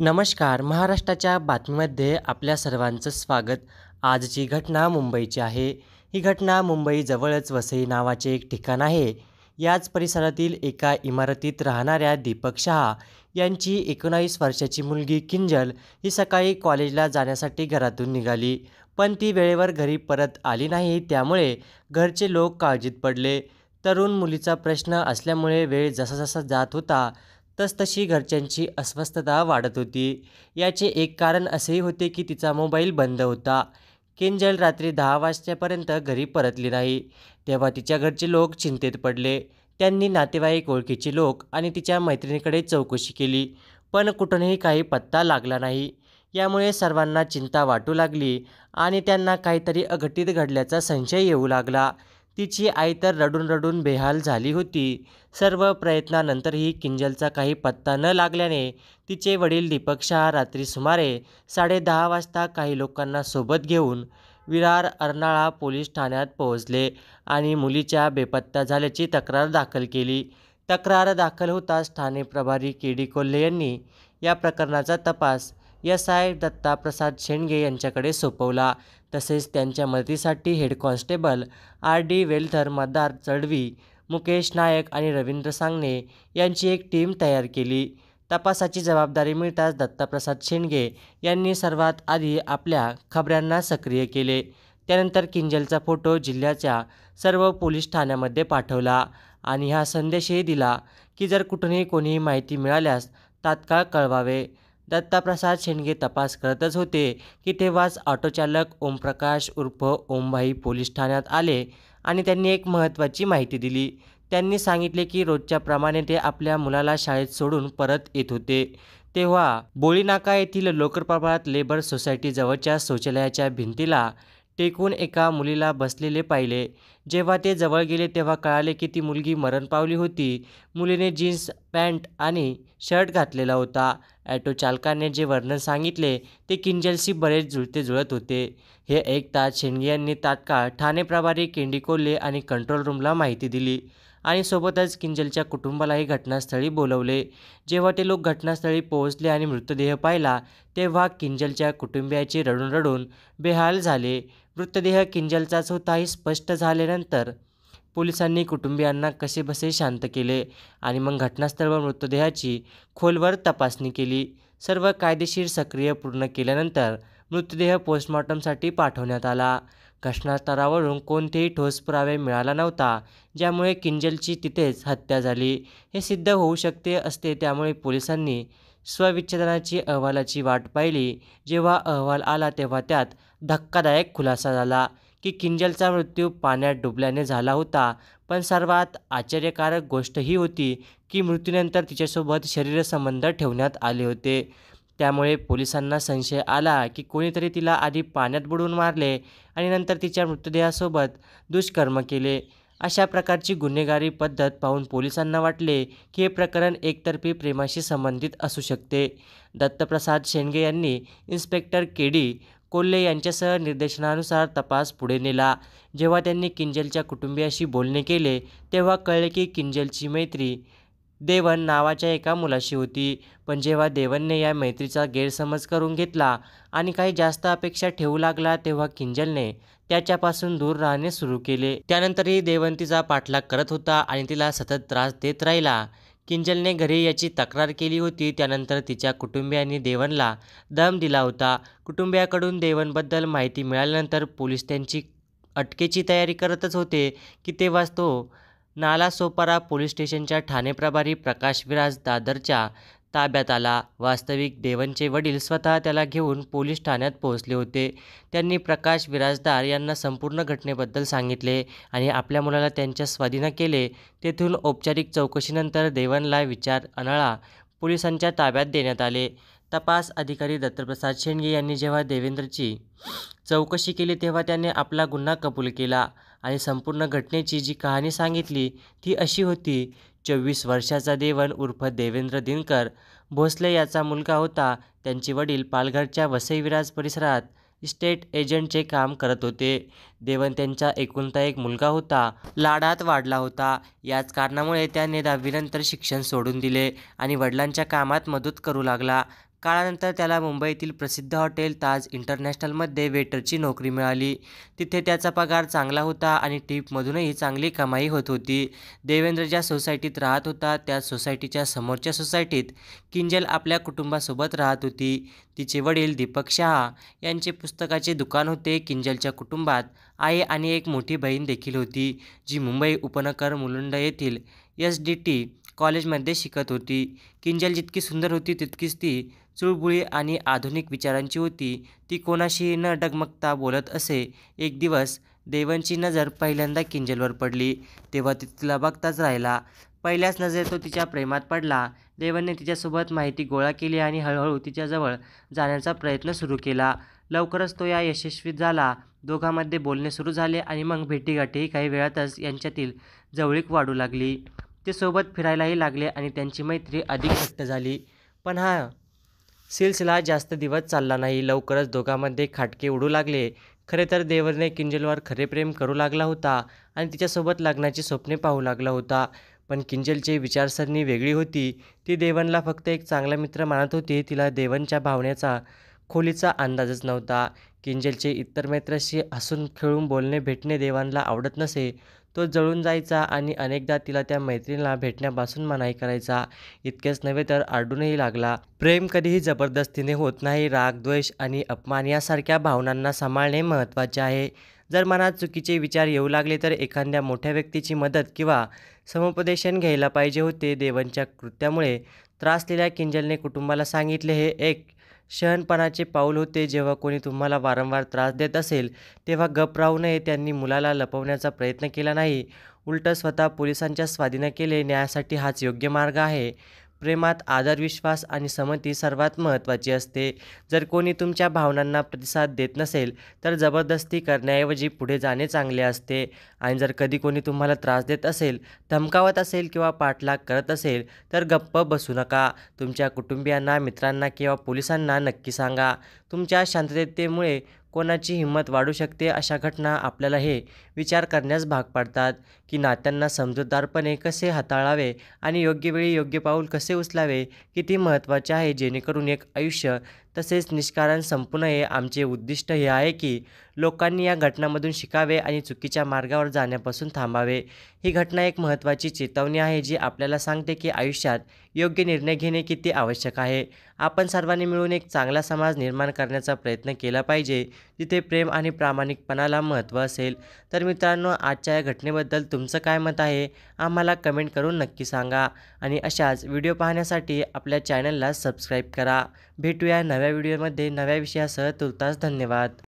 नमस्कार. महाराष्ट्राच्या बातमीमध्ये आपल्या सर्वांचं स्वागत. आजची घटना मुंबईची आहे. ही घटना मुंबईजवळच वसई नावाचे एक ठिकाण आहे. याच परिसरातील एका इमारतीत राहणाऱ्या दीपक शहा यांची 19 वर्षाची मुलगी किंजल ही सकाळी कॉलेजला जाण्यासाठी घरातून निघाली, पण ती वेळेवर घरी परत आली नाही. त्यामुळे घरचे लोक काळजीत पडले. तरुण मुलीचा प्रश्न असल्यामुळे वेळ जसा जात होता तसतशी घरच्यांची अस्वस्थता वाढत होती. याचे एक कारण असेही होते की तिचा मोबाईल बंद होता. किंजल रात्री 10 वाजतापर्यंत घरी परतली नाही. तेव्हा तिच्या घरचे लोक चिंतेत पडले. त्यांनी नातेवाईक, ओळखीचे लोक आणि तिच्या मैत्रिणीकडे चौकशी केली, पण कुठूनही काही पत्ता लागला नाही. यामुळे सर्वांना चिंता वाटू लागली आणि त्यांना काहीतरी अघटित घडल्याचा संशय येऊ लागला. तिची आई तर रडून रडून बेहाल झाली होती. सर्व प्रयत्नानंतरही किंजलचा काही पत्ता न लागल्याने तिचे वडील दीपक शहा रात्री सुमारे 10:30 वाजता काही लोकांना सोबत घेऊन विरार अर्नाळा पोलीस ठाण्यात पोहोचले आणि मुलीच्या बेपत्ता झाल्याची तक्रार दाखल केली. तक्रार दाखल होताच ठाणे प्रभारी के.डी. कोल्हे यांनी या प्रकरणाचा तपास एस.आय. दत्ताप्रसाद शेंडगे यांच्याकडे सोपवला. तसेच त्यांच्या मदतीसाठी हेड कॉन्स्टेबल आर.डी. वेलथर, मदार चढवी, मुकेश नायक आणि रवींद्र सांगणे यांची एक टीम तयार केली. तपासाची जबाबदारी मिळताच दत्ताप्रसाद शेंडगे यांनी सर्वात आधी आपल्या खबऱ्यांना सक्रिय केले. त्यानंतर किंजलचा फोटो जिल्ह्याच्या सर्व पोलीस ठाण्यांमध्ये पाठवला आणि हा संदेशही दिला की जर कुठूनही कोणीही माहिती मिळाल्यास तात्काळ कळवावे. दत्ताप्रसाद शेंडगे तपास करतच होते की तेव्हाच ऑटोचालक ओमप्रकाश उर्फ ओमभाई पोलीस ठाण्यात आले आणि त्यांनी एक महत्त्वाची माहिती दिली. त्यांनी सांगितले की रोजच्याप्रमाणे ते आपल्या मुलाला शाळेत सोडून परत येत होते. तेव्हा बोळीनाका येथील लोकप्रभात लेबर सोसायटीजवळच्या शौचालयाच्या भिंतीला टेकून एका मुलीला बसलेले पाहिले. जेव्हा ते जवळ गेले तेव्हा कळाले की ती मुलगी मरण पावली होती. मुलीने जीन्स पॅन्ट आणि शर्ट घातलेला होता. ॲटो चालकाने जे वर्णन सांगितले ते किंजलशी बरेच जुळत होते. हे ऐकताच शेंडगे यांनी तात्काळ ठाणे प्रभारी के.डी. कोल्हे आणि कंट्रोल रूमला माहिती दिली आणि सोबतच किंजलच्या कुटुंबालाही घटनास्थळी बोलवले. जेव्हा ते लोक घटनास्थळी पोहोचले आणि मृतदेह पाहिला तेव्हा किंजलच्या कुटुंबियाचे रडून रडून बेहाल झाले. मृतदेह किंजलचाच होता हे स्पष्ट झाल्यानंतर पोलिसांनी कुटुंबियांना कसेबसे शांत केले आणि मग घटनास्थळावर मृतदेहाची खोलवर तपासणी केली. सर्व कायदेशीर प्रक्रिया पूर्ण केल्यानंतर मृतदेह पोस्टमॉर्टमसाठी पाठवण्यात आला. घटनास्थळावरून कोणतेही ठोस पुरावे मिळाला नव्हता, ज्यामुळे किंजलची तिथेच हत्या झाली हे सिद्ध होऊ शकते असते. त्यामुळे पोलिसांनी शवविच्छेदनाची अहवालाची वाट पाहिली. जेव्हा अहवाल आला तेव्हा त्यात धक्कादायक खुलासा झाला की किंजलचा मृत्यू पाण्यात डुबल्याने झाला होता. पण सर्वात आश्चर्यकारक गोष्ट ही होती की मृत्यूनंतर तिच्यासोबत शरीरसंबंध ठेवण्यात आले होते. त्यामुळे पोलिसांना संशय आला की कोणीतरी तिला आधी पाण्यात बुडवून मारले आणि नंतर तिच्या मृतदेहासोबत दुष्कर्म केले. अशा प्रकारची गुन्हेगारी पद्धत पाहून पोलिसांना वाटले की हे प्रकरण एकतर्फी प्रेमाशी संबंधित असू शकते. दत्तप्रसाद शेंडगे यांनी इन्स्पेक्टर के.डी. कोल्हे यांच्यासह निर्देशनानुसार तपास पुढे नेला. जेव्हा त्यांनी किंजलच्या कुटुंबियाशी बोलणे केले तेव्हा कळले की किंजलची मैत्री देवन नावाच्या एका मुलाशी होती. पण जेव्हा देवनने या मैत्रीचा गैरसमज करून घेतला आणि काही जास्त अपेक्षा ठेवू लागला तेव्हा किंजलने त्याच्यापासून दूर राहणे सुरू केले. त्यानंतरही देवन तिचा पाठलाग करत होता आणि तिला सतत त्रास देत राहिला. किंजलने घरी याची तक्रार केली होती. त्यानंतर तिच्या कुटुंबियांनी देवनला दम दिला होता. कुटुंबियाकडून देवनबद्दल माहिती मिळाल्यानंतर पोलीस त्यांची अटकेची तयारी करतच होते की तेव्हाच तो नालासोपारा पोलीस स्टेशनच्या ठाणे प्रभारी प्रकाश विराज दादरच्या ताब्यात आला. वास्तविक देवनचे वडील स्वतः त्याला घेऊन पोलीस ठाण्यात पोहोचले होते. त्यांनी प्रकाश विराजदार यांना संपूर्ण घटनेबद्दल सांगितले आणि आपल्या मुलाला त्यांच्या स्वाधीन केले. तेथून औपचारिक चौकशीनंतर देवनला विरार अर्नाळा पोलिसांच्या ताब्यात देण्यात आले. तपास अधिकारी दत्तप्रसाद शेंडगे यांनी जेव्हा देवेंद्रची चौकशी केली तेव्हा त्याने आपला गुन्हा कबूल केला आणि संपूर्ण घटनेची जी कहाणी सांगितली ती अशी होती. 24 वर्षाचा देवन उर्फ देवेंद्र दिनकर भोसले याचा मुलगा होता. त्यांचे वडील पालघरच्या वसई विरार परिसरात इस्टेट एजंटचे काम करत होते. देवन त्यांचा एकुलता एक मुलगा होता. लाडात वाढला होता. याच कारणामुळे त्याने 10वी नंतर शिक्षण सोडून दिले आणि वडिलांच्या कामात मदत करू लागला. काळानंतर त्याला मुंबईतील प्रसिद्ध हॉटेल ताज इंटरनॅशनलमध्ये वेटरची नोकरी मिळाली. तिथे त्याचा पगार चांगला होता आणि टिपमधूनही चांगली कमाई होत होती. देवेंद्र ज्या सोसायटीत राहत होता त्या सोसायटीच्या समोरच्या सोसायटीत किंजल आपल्या कुटुंबासोबत राहत होती. तिचे वडील दीपक शहा यांचे पुस्तकाचे दुकान होते. किंजलच्या कुटुंबात आई आणि एक मोठी बहीण देखील होती, जी मुंबई उपनगर मुलुंड येथील SDT कॉलेजमध्ये शिकत होती. किंजल जितकी सुंदर होती तितकीच ती चुळबुळी आणि आधुनिक विचारांची होती. ती कोणाशीही न डगमगता बोलत असे. एक दिवस देवनची नजर पहिल्यांदा किंजलवर पडली, तेव्हा ती तिला बघताच राहिला. पहिल्याच नजरेत तो तिच्या प्रेमात पडला. देवनने तिच्यासोबत माहिती गोळा केली आणि हळूहळू तिच्याजवळ जाण्याचा प्रयत्न सुरू केला. लवकरच तो यशस्वी झाला. दोघांमध्ये बोलणे सुरू झाले आणि मग भेटीगाठीही काही वेळातच यांच्यातील जवळीक वाढू लागली. ते सोबत फिरायलाही लागले आणि त्यांची मैत्री अधिक घट्ट झाली. पण हा सिलसिला जास्त दिवस चालला नाही. लवकरच दोघांमध्ये खाटके उडू लागले. खरे तर देवरने किंजलवर खरे प्रेम करू लागला होता आणि तिच्यासोबत लग्नाची स्वप्ने पाहू लागला होता. पण किंजलची विचारसरणी वेगळी होती. ती देवनला फक्त एक चांगला मित्र मानत होती. तिला देवनच्या भावनेचा खोलीचा अंदाजच नव्हता. किंजलचे इतर मित्राशी हसून खेळून बोलणे भेटणे देवानला आवडत नसे. तो जळून जायचा आणि अनेकदा तिला त्या मैत्रिणीला भेटण्यापासून मनाई करायचा. इतकेच नव्हे तर आरडूनही लागला. प्रेम कधीही जबरदस्तीने होत नाही. राग, द्वेष आणि अपमान यासारख्या भावनांना सांभाळणे महत्त्वाचे आहे. जर मनात चुकीचे विचार येऊ लागले तर एखाद्या मोठ्या व्यक्तीची मदत किंवा समुपदेशन घ्यायला पाहिजे होते. देवनच्या कृत्यामुळे त्रासलेल्या किंजलने कुटुंबाला सांगितले, हे एक शहाणपणाचे पाऊल होते. जेव्हा कोणी तुम्हाला वारंवार त्रास देत असेल तेव्हा गप्प राहू नये. त्यांनी मुलाला लपवण्याचा प्रयत्न केला नाही, उलट स्वतः पोलिसांच्या स्वाधीन केले. न्यायासाठी हाच योग्य मार्ग आहे. प्रेमात आदर, विश्वास आणि सहमती सर्वात महत्त्वाची असते. जर कोणी तुमच्या भावनांना प्रतिसाद देत नसेल तर जबरदस्ती करण्याऐवजी पुढे जाणे चांगले असते. आणि जर कधी कोणी तुम्हाला त्रास देत असेल, धमकावत असेल किंवा पाठलाग करत असेल तर गप्प बसू नका. तुमच्या कुटुंबियांना, मित्रांना किंवा पोलिसांना नक्की सांगा. तुमच्या शांततेमुळे कोणाची हिंमत वाढू शकते. अशा घटना आपल्याला हे विचार करण्यास भाग पाडतात की नात्यांना समजूतदारपणे कसे हाताळावे आणि योग्य वेळी योग्य पाऊल कसे उचलावे किती महत्त्वाचे आहे, जेणेकरून एक आयुष्य तसेच निष्कारण संपू नये. आमचे उद्दिष्ट हे आहे की लोकांनी या घटनांमधून शिकावे आणि चुकीच्या मार्गावर जाण्यापासून थांबावे. ही घटना एक महत्त्वाची चेतावणी आहे, जी आपल्याला सांगते की आयुष्यात योग्य निर्णय घेणे किती आवश्यक आहे. आपण सर्वांनी मिळून एक चांगला समाज निर्माण करण्याचा प्रयत्न केला पाहिजे, जिथे प्रेम आणि प्रामाणिकपणाला महत्त्व असेल. तर मित्रांनो, आजच्या या घटनेबद्दल तुमचं काय मत आहे, आम्हाला कमेंट करून नक्की सांगा. आणि अशाच व्हिडिओ पाहण्यासाठी आपल्या चॅनलला सबस्क्राईब करा. भेटूया नव्या व्हिडिओमध्ये नव्या विषयासह. तूर्तास धन्यवाद.